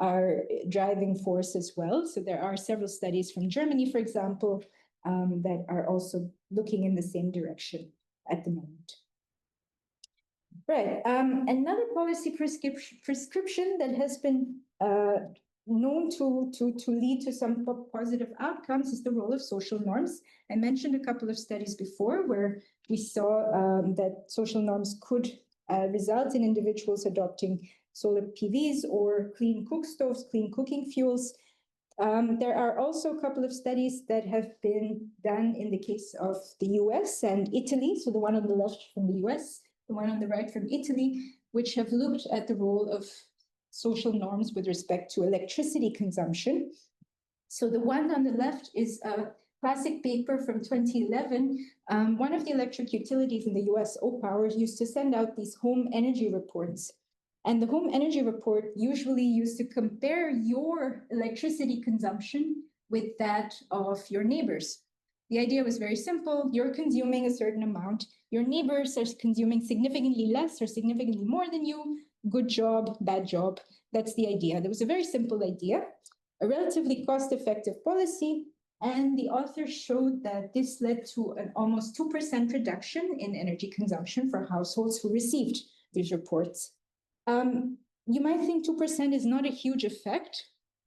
are driving force as well. So there are several studies from Germany, for example, that are also looking in the same direction at the moment. Right. Another policy prescription that has been known to lead to some positive outcomes is the role of social norms. I mentioned a couple of studies before where we saw that social norms could result in individuals adopting solar PVs or clean cook stoves, clean cooking fuels. There are also a couple of studies that have been done in the case of the US and Italy. So the one on the left from the US, the one on the right from Italy, which have looked at the role of social norms with respect to electricity consumption. So the one on the left is a classic paper from 2011. One of the electric utilities in the US, Opower, used to send out these home energy reports. And the home energy report usually used to compare your electricity consumption with that of your neighbors. The idea was very simple. You're consuming a certain amount. Your neighbors are consuming significantly less or significantly more than you. Good job, bad job. That's the idea. There was a very simple idea, a relatively cost-effective policy, and the author showed that this led to an almost 2% reduction in energy consumption for households who received these reports. You might think 2% is not a huge effect.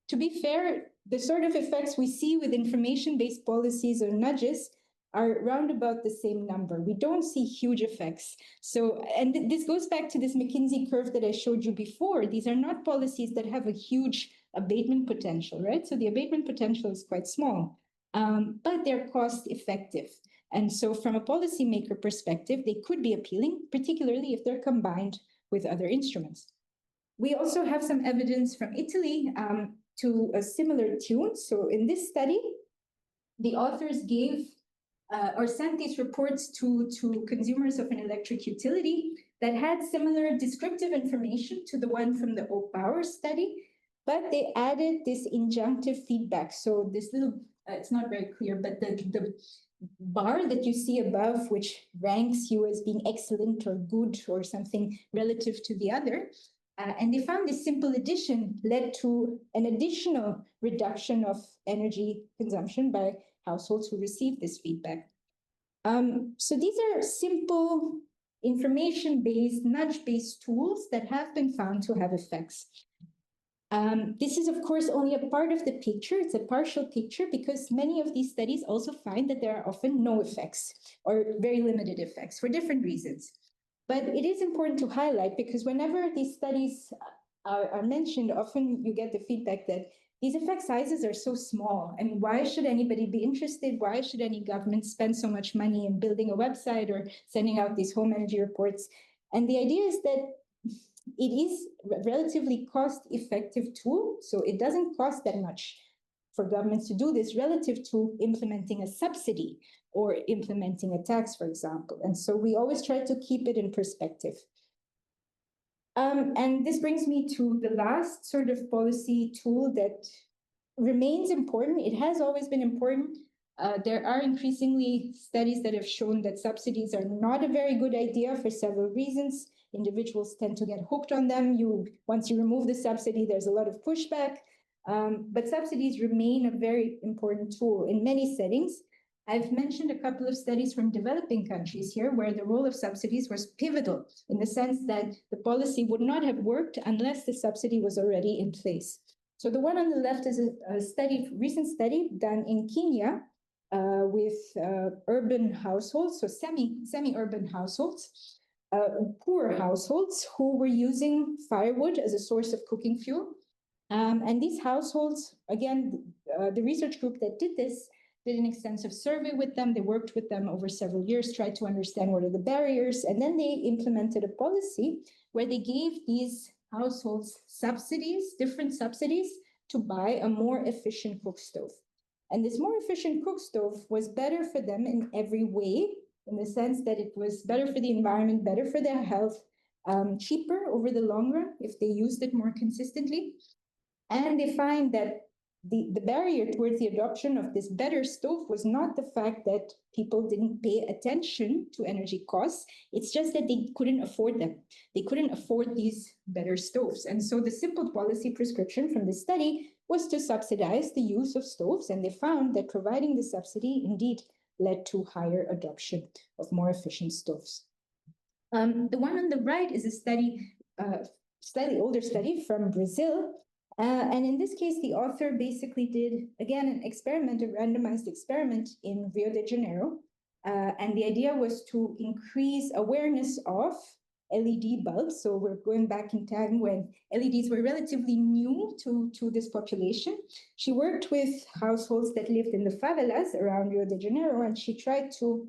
To be fair, the sort of effects we see with information-based policies or nudges are round about the same number. We don't see huge effects. So, and this goes back to this McKinsey curve that I showed you before. These are not policies that have a huge abatement potential, right? So the abatement potential is quite small, but they're cost effective. And so from a policymaker perspective, they could be appealing, particularly if they're combined with other instruments. We also have some evidence from Italy to a similar tune. So in this study, the authors gave or sent these reports to consumers of an electric utility that had similar descriptive information to the one from the Oak Power study, but they added this injunctive feedback. So this little, it's not very clear, but the bar that you see above, which ranks you as being excellent or good or something relative to the other, and they found this simple addition led to an additional reduction of energy consumption by households who received this feedback. So these are simple information-based, nudge-based tools that have been found to have effects. This is, of course, only a part of the picture. It's a partial picture because many of these studies also find that there are often no effects or very limited effects for different reasons. But it is important to highlight because whenever these studies are mentioned, often you get the feedback that these effect sizes are so small. I mean, why should anybody be interested? Why should any government spend so much money in building a website or sending out these home energy reports? And the idea is that it is a relatively cost-effective tool, so it doesn't cost that much for governments to do this relative to implementing a subsidy or implementing a tax, for example. And so we always try to keep it in perspective. And this brings me to the last sort of policy tool that remains important. It has always been important. There are increasingly studies that have shown that subsidies are not a very good idea for several reasons. Individuals tend to get hooked on them. Once you remove the subsidy, there's a lot of pushback. But subsidies remain a very important tool in many settings. I've mentioned a couple of studies from developing countries here where the role of subsidies was pivotal in the sense that the policy would not have worked unless the subsidy was already in place. So the one on the left is a recent study done in Kenya with urban households, so semi-urban households, poor households who were using firewood as a source of cooking fuel. And these households, again, the research group that did this did an extensive survey with them. They worked with them over several years, tried to understand what are the barriers, and then they implemented a policy where they gave these households subsidies, different subsidies, to buy a more efficient cook stove. And this more efficient cook stove was better for them in every way, in the sense that it was better for the environment, better for their health, cheaper over the long run if they used it more consistently. And they find that the barrier towards the adoption of this better stove was not the fact that people didn't pay attention to energy costs. It's just that they couldn't afford them. They couldn't afford these better stoves. And so the simple policy prescription from this study was to subsidize the use of stoves. And they found that providing the subsidy indeed led to higher adoption of more efficient stoves. The one on the right is a study, slightly older study from Brazil. And in this case, the author basically did, again, an experiment, a randomized experiment in Rio de Janeiro. And the idea was to increase awareness of LED bulbs. So we're going back in time when LEDs were relatively new to this population. She worked with households that lived in the favelas around Rio de Janeiro, and she tried to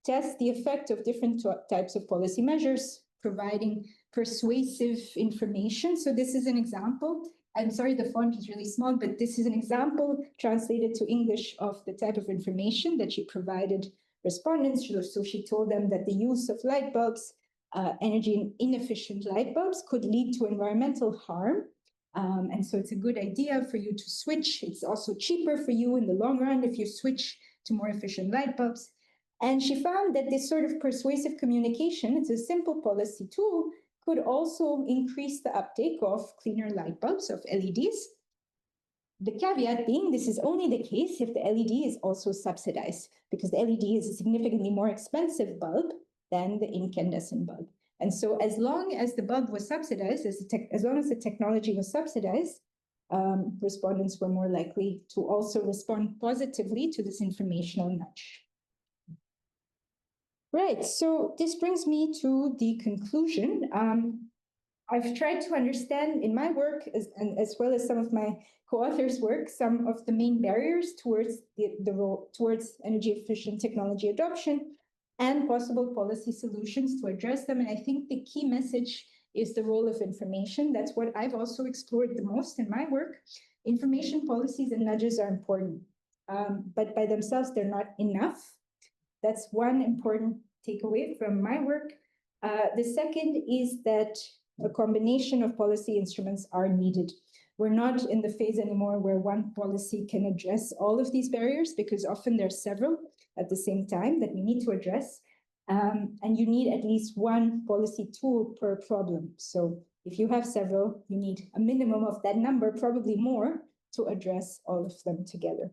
test the effect of different types of policy measures, providing persuasive information. So this is an example. I'm sorry, the font is really small, but this is an example translated to English of the type of information that she provided respondents. So she told them that the use of light bulbs, energy inefficient light bulbs, could lead to environmental harm. And so it's a good idea for you to switch. It's also cheaper for you in the long run if you switch to more efficient light bulbs. And she found that this sort of persuasive communication, it's a simple policy tool, could also increase the uptake of cleaner light bulbs, of LEDs. The caveat being this is only the case if the LED is also subsidized, because the LED is a significantly more expensive bulb than the incandescent bulb. And so as long as the bulb was subsidized, as long as the technology was subsidized, respondents were more likely to also respond positively to this informational nudge. Right, so this brings me to the conclusion. I've tried to understand in my work, as well as some of my co-authors' work, some of the main barriers towards towards energy efficient technology adoption and possible policy solutions to address them. And I think the key message is the role of information. That's what I've also explored the most in my work. Information policies and nudges are important, but by themselves, they're not enough. That's one important takeaway from my work. The second is that a combination of policy instruments are needed. We're not in the phase anymore where one policy can address all of these barriers, because often there are several at the same time that we need to address. And you need at least one policy tool per problem. So if you have several, you need a minimum of that number, probably more, to address all of them together.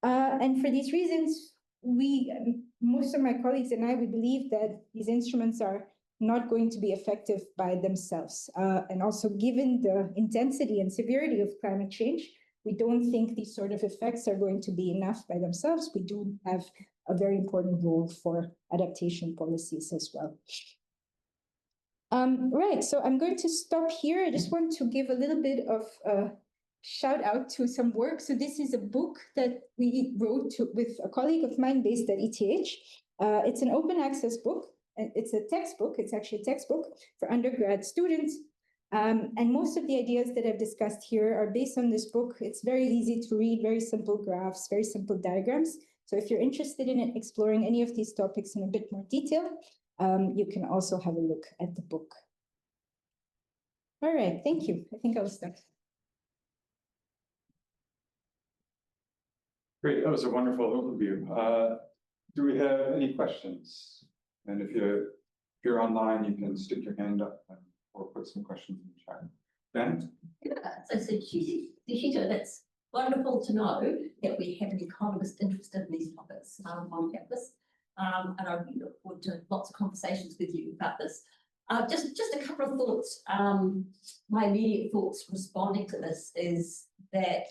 And for these reasons, most of my colleagues and I, we believe that these instruments are not going to be effective by themselves. And also, given the intensity and severity of climate change, we don't think these sort of effects are going to be enough by themselves. We do have a very important role for adaptation policies as well. Right, so I'm going to stop here. I just want to give a little bit of a shout out to some work. So this is a book that we wrote with a colleague of mine based at ETH. It's an open access book. It's a textbook. It's actually a textbook for undergrad students. And most of the ideas that I've discussed here are based on this book. It's very easy to read, very simple graphs, very simple diagrams. So if you're interested in exploring any of these topics in a bit more detail, you can also have a look at the book. All right, thank you. I think I'll start. Great, that was a wonderful overview. Do we have any questions? And if you're online, you can stick your hand up or put some questions in the chat. Ben? Yeah, so Suchita, that's wonderful to know that we have an economist interested in these topics on campus. And I really look forward to lots of conversations with you about this. Just a couple of thoughts. My immediate thoughts responding to this is that,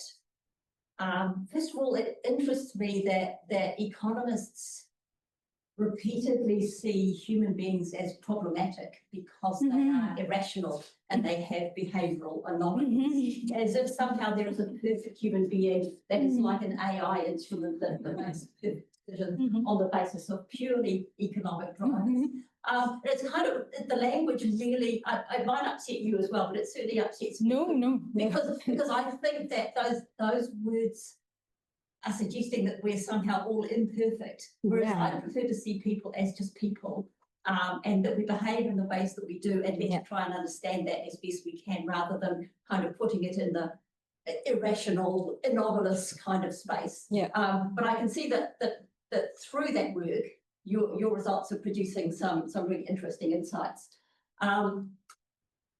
first of all, it interests me that economists repeatedly see human beings as problematic because they are irrational and they have behavioural anomalies, as if somehow there is a perfect human being that is like an AI instrument that makes perfect decisions on the basis of purely economic drivers. It's kind of, the language really, it might upset you as well, but it certainly upsets me. No. Because I think that those words are suggesting that we're somehow all imperfect, whereas I prefer to see people as just people, and that we behave in the ways that we do, and let's try and understand that as best we can, rather than kind of putting it in the irrational, anomalous kind of space. But I can see that through that work, your results are producing some really interesting insights.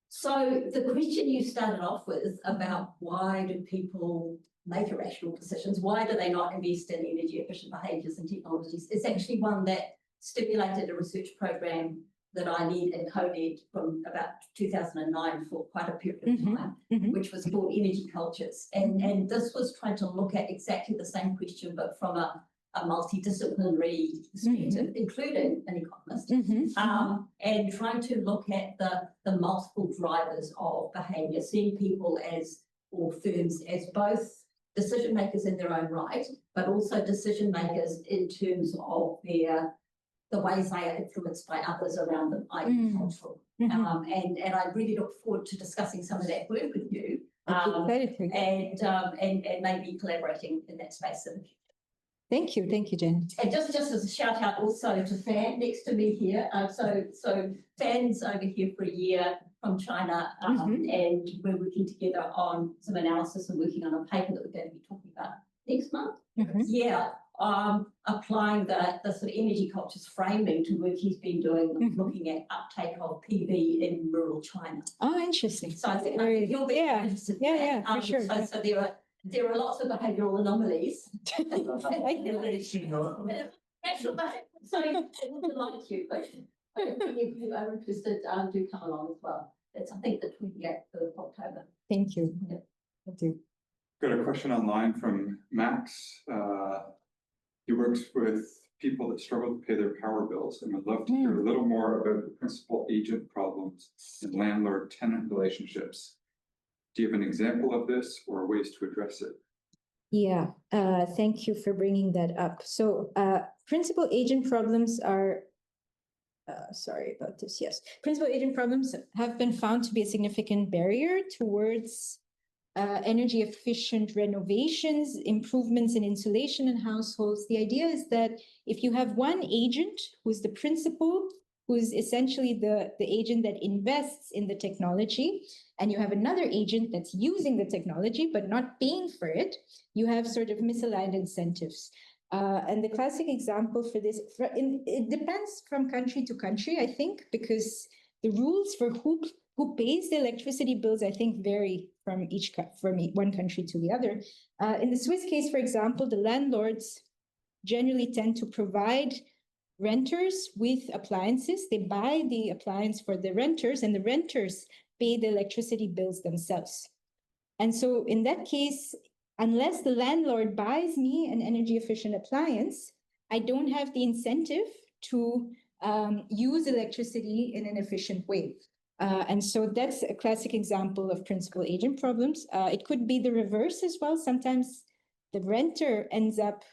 So the question you started off with about why do people make irrational decisions, why do they not invest in energy efficient behaviours and technologies, is actually one that stimulated a research program that I led and co-led from about 2009 for quite a period of time, which was called Energy Cultures. And this was trying to look at exactly the same question, but from a multidisciplinary perspective, including an economist, and trying to look at the multiple drivers of behaviour, seeing people as, or firms as, both decision makers in their own right, but also decision makers in terms of the ways they are influenced by others around them, i.e. cultural. And I really look forward to discussing some of that work with you, and maybe collaborating in that space in the future. Thank you, Jen. And just as a shout out also to Fan next to me here. So Fan's over here for a year. from China, Mhm. and we're working together on some analysis and working on a paper that we're going to be talking about next month. Mhm. Yeah, applying the sort of energy cultures framing to work he's been doing, Mhm. looking at uptake of PV in rural China. Oh, interesting. So I think you'll be Yeah. interested in Yeah, that. yeah, for sure. So there are lots of behavioural anomalies. Actual behaviour. So it would delight you, but if you are interested, do come along as well. It's I think the 28th of October. Thank you. Yeah. Thank you. Got a question online from Max. He works with people that struggle to pay their power bills and would love to hear a little more about the principal agent problems in landlord-tenant relationships. Do you have an example of this or ways to address it? Yeah, thank you for bringing that up. So principal agent problems are, sorry about this, yes. Principal agent problems have been found to be a significant barrier towards energy efficient renovations, improvements in insulation in households. The idea is that if you have one agent who's the principal, who's essentially the agent that invests in the technology, and you have another agent that's using the technology but not paying for it, you have sort of misaligned incentives. And the classic example for this, it depends from country to country, I think, because the rules for who pays the electricity bills, I think, vary from one country to the other. In the Swiss case, for example, the landlords generally tend to provide renters with appliances. They buy the appliance for the renters, and the renters pay the electricity bills themselves. And so in that case, unless the landlord buys me an energy efficient appliance, I don't have the incentive to use electricity in an efficient way. And so that's a classic example of principal agent problems. It could be the reverse as well. Sometimes the renter ends up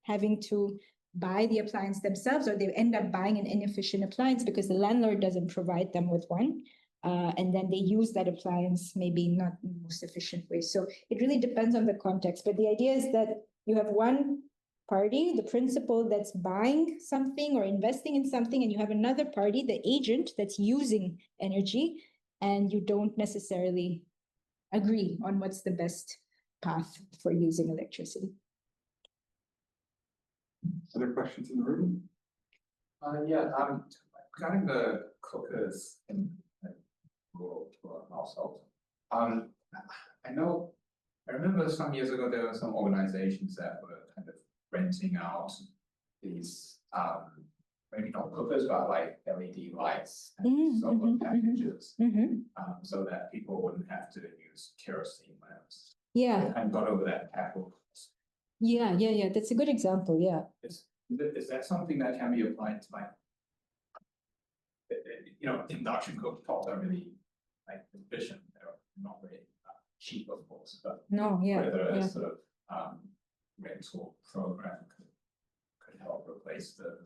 having to buy the appliance themselves, or they end up buying an inefficient appliance because the landlord doesn't provide them with one. And then they use that appliance maybe not in the most efficient way. So it really depends on the context. But the idea is that you have one party, the principal, that's buying something or investing in something, and you have another party, the agent, that's using energy, and you don't necessarily agree on what's the best path for using electricity. Other questions in the room? Regarding the cookers in rural households, I remember some years ago there were some organizations that were kind of renting out these maybe not cookers but like LED lights and solar packages, so that people wouldn't have to use kerosene lamps. Yeah. And got over that capital cost. Yeah. That's a good example. Yeah. Is that something that can be applied to like, induction cooktops are really like efficient. They're not really cheap, of course, but No, yeah. whether a sort of rental program could help replace the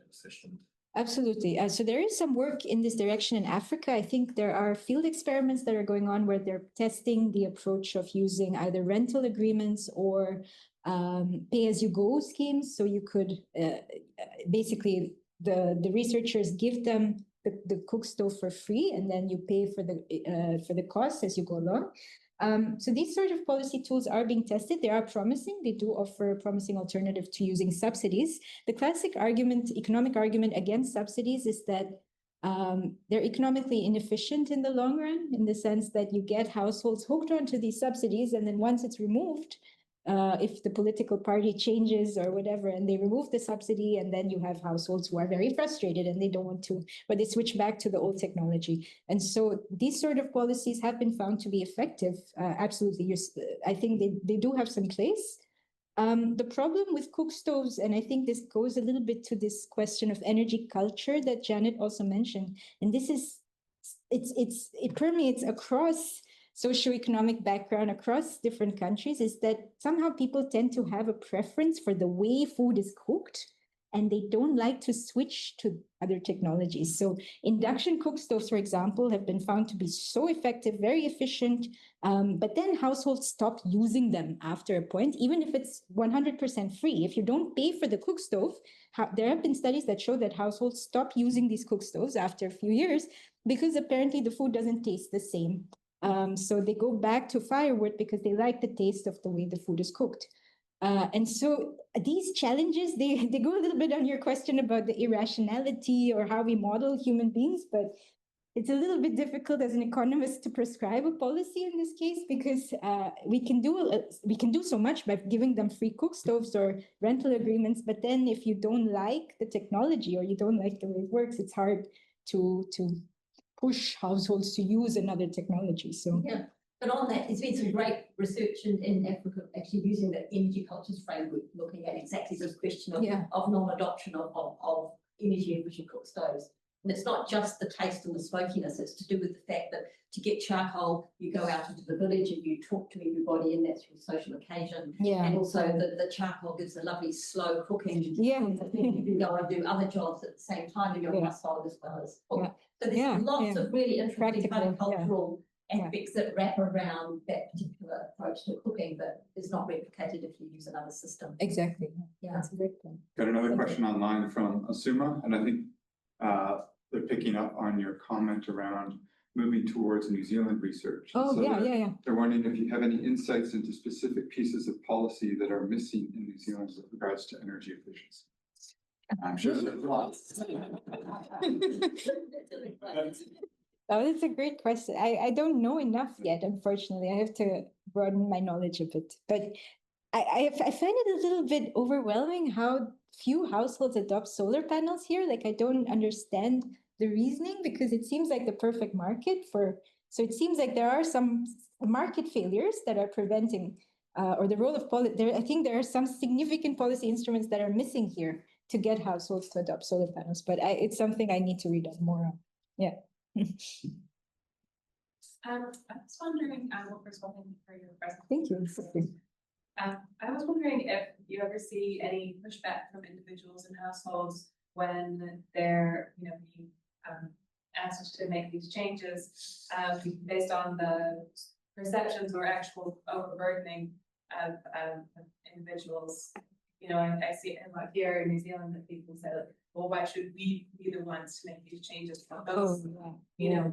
efficient. Absolutely. So there is some work in this direction in Africa. I think there are field experiments that are going on where they're testing the approach of using either rental agreements or pay-as-you-go schemes. So you could basically the researchers give them the cook stove for free, and then you pay for the costs as you go along. So these sort of policy tools are being tested. They are promising. They do offer a promising alternative to using subsidies. The classic economic argument against subsidies is that they're economically inefficient in the long run, in the sense that you get households hooked onto these subsidies, and then once it's removed, if the political party changes or whatever, and they remove the subsidy, and then you have households who are very frustrated and they don't want to, but they switch back to the old technology. And so these sort of policies have been found to be effective. Absolutely. I think they do have some place. The problem with cook stoves, and I think this goes a little bit to this question of energy culture that Janet also mentioned, and this is, it permeates across socioeconomic background across different countries, is that somehow people tend to have a preference for the way food is cooked and they don't like to switch to other technologies. So induction cook stoves, for example, have been found to be so effective, very efficient, but then households stop using them after a point, even if it's 100% free. If you don't pay for the cook stove, there have been studies that show that households stop using these cook stoves after a few years because apparently the food doesn't taste the same. So they go back to firewood because they like the taste of the way the food is cooked. And so these challenges, they go a little bit on your question about the irrationality or how we model human beings, but it's a little bit difficult as an economist to prescribe a policy in this case because we can do so much by giving them free cook stoves or rental agreements. But then if you don't like the technology or you don't like the way it works, it's hard to push households to use another technology. So yeah. But on that, there's been some great research in Africa actually using the energy cultures framework, looking at exactly this question of non-adoption of energy efficient cook stoves. And it's not just the taste and the smokiness, it's to do with the fact that to get charcoal, you go out into the village and you talk to everybody, and that's your social occasion. yeah. And also the charcoal gives a lovely slow cooking. Yeah. You can go and do other jobs at the same time in your household as well as cook. Yeah. So there's lots of really interesting kind of Practical, cultural aspects that wrap around that particular approach to cooking, but is not replicated if you use another system. Exactly. Yeah. That's a great point. Got another question online from Asuma, and I think they're picking up on your comment around moving towards New Zealand research. Oh, So yeah. they're wondering if you have any insights into specific pieces of policy that are missing in New Zealand with regards to energy efficiency. I'm sure there's lots. Oh, that's a great question. I don't know enough yet, unfortunately. I have to broaden my knowledge a bit. But I find it a little bit overwhelming how few households adopt solar panels here. Like, I don't understand the reasoning because it seems like the perfect market for. So it seems like there are some market failures that are preventing, or the role of policy. I think there are some significant policy instruments that are missing here to get households to adopt solar panels. But it's something I need to read up more on. Yeah. I was wondering, well, first of all, thank you for your Thank presentation. you. I was wondering if you ever see any pushback from individuals and households when they're, being asked to make these changes based on the perceptions or actual overburdening of individuals. I see it a lot here in New Zealand that people say, well, why should we be the ones to make these changes? Those,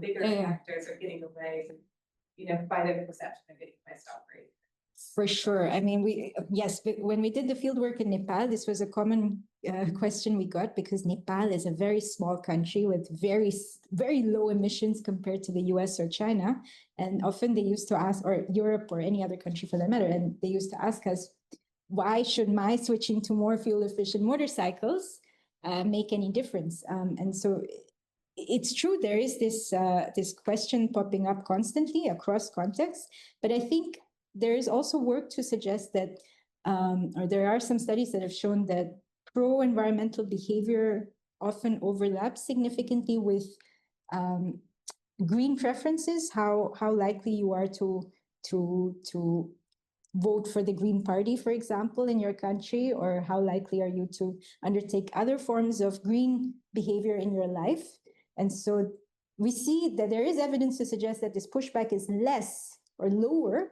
bigger factors are getting away, by their perception of getting priced off rate. For sure. I mean, when we did the fieldwork in Nepal, this was a common question we got because Nepal is a very small country with very, very low emissions compared to the US or China. And often they used to ask, or Europe or any other country for that matter, and they used to ask us, why should my switching to more fuel efficient motorcycles make any difference? And so it's true, there is this question popping up constantly across contexts, but I think there is also work to suggest that, or there are some studies that have shown that pro-environmental behavior often overlaps significantly with green preferences, how likely you are to vote for the Green Party, for example, in your country, or how likely are you to undertake other forms of green behavior in your life. And so we see that there is evidence to suggest that this pushback is less or lower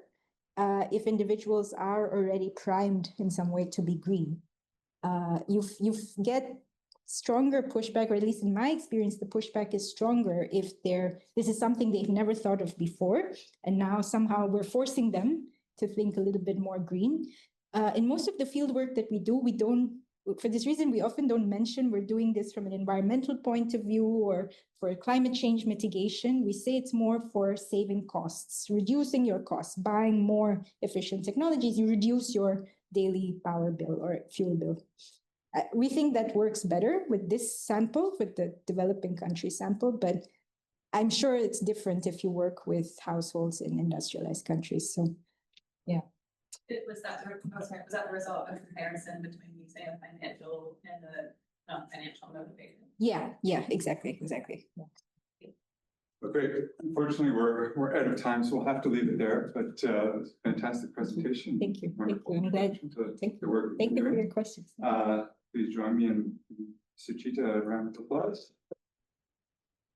if individuals are already primed in some way to be green. You get stronger pushback, or at least in my experience, the pushback is stronger if this is something they've never thought of before, and now somehow we're forcing them to think a little bit more green. In most of the field work that we do, for this reason, we often don't mention we're doing this from an environmental point of view or for climate change mitigation. We say it's more for saving costs, reducing your costs, buying more efficient technologies. You reduce your daily power bill or fuel bill. We think that works better with this sample, with the developing country sample, but I'm sure it's different if you work with households in industrialized countries. So, yeah. Was that the result of a comparison between, say, a financial and a non-financial motivation? Yeah, exactly. Yeah. Okay, unfortunately, we're out of time, so we'll have to leave it there. But it's a fantastic presentation. Thank you. Wonderful. I'm glad. Thank you. Thank you for your questions. please join me in Suchita round of applause.